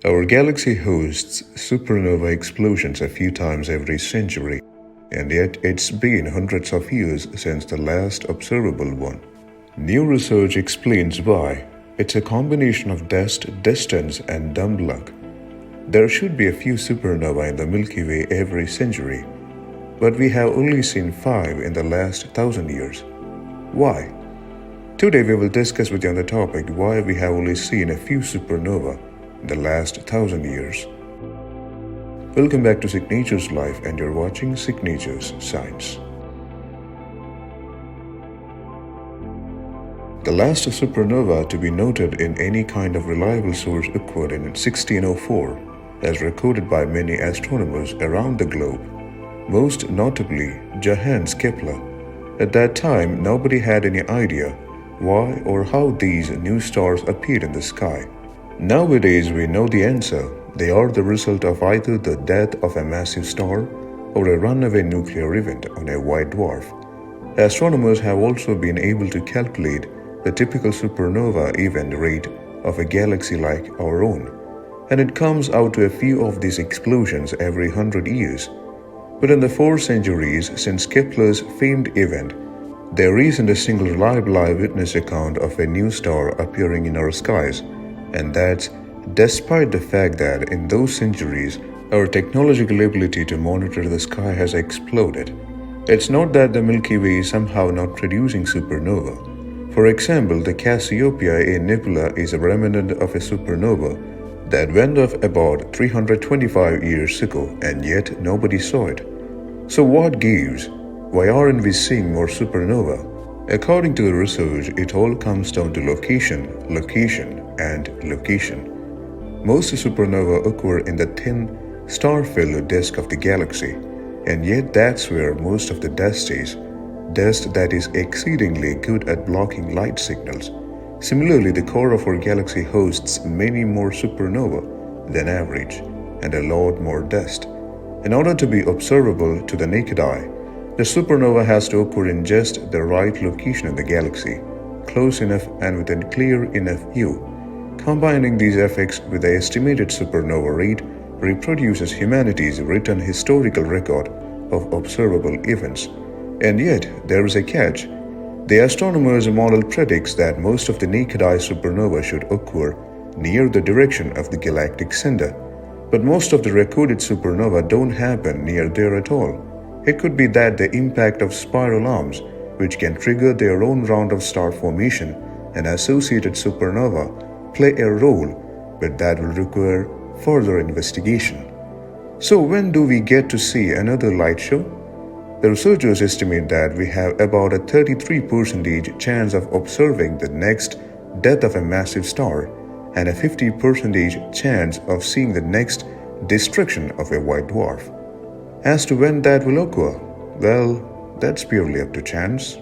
Our galaxy hosts supernova explosions a few times every century, and yet it's been hundreds of years since the last observable one. New research explains why. It's a combination of dust, distance, and dumb luck. There should be a few supernovae in the Milky Way every century, but we have only seen 5 in the last 1,000 years. Why? Today we will discuss with you on the topic why we have only seen a few supernova in the last 1,000 years. Welcome back to Signature's Life, and you're watching Signature's Science. The last supernova to be noted in any kind of reliable source occurred in 1604, as recorded by many astronomers around the globe, most notably Johannes Kepler. At that time, nobody had any idea why or how these new stars appeared in the sky. Nowadays, we know the answer. They are the result of either the death of a massive star or a runaway nuclear event on a white dwarf. Astronomers have also been able to calculate the typical supernova event rate of a galaxy like our own, and it comes out to a few of these explosions every 100 years. But in the 4 centuries since Kepler's famed event, there isn't a single reliable eyewitness account of a new star appearing in our skies, and that's despite the fact that in those centuries, our technological ability to monitor the sky has exploded. It's not that the Milky Way is somehow not producing supernova. For example, the Cassiopeia A nebula is a remnant of a supernova that went off about 325 years ago, and yet nobody saw it. So what gives? Why aren't we seeing more supernova? According to the research, it all comes down to location, and location. Most supernova occur in the thin, star-filled disk of the galaxy, and yet that's where most of the dust is. Dust that is exceedingly good at blocking light signals. Similarly, the core of our galaxy hosts many more supernova than average, and a lot more dust. In order to be observable to the naked eye, the supernova has to occur in just the right location in the galaxy, close enough and within clear enough view. Combining these effects with the estimated supernova rate reproduces humanity's written historical record of observable events. And yet, there is a catch. The astronomers' model predicts that most of the naked eye supernova should occur near the direction of the galactic center. But most of the recorded supernova don't happen near there at all. It could be that the impact of spiral arms, which can trigger their own round of star formation and associated supernova, play a role, but that will require further investigation. So when do we get to see another light show? The researchers estimate that we have about a 33% chance of observing the next death of a massive star and a 50% chance of seeing the next destruction of a white dwarf. As to when that will occur, well, that's purely up to chance.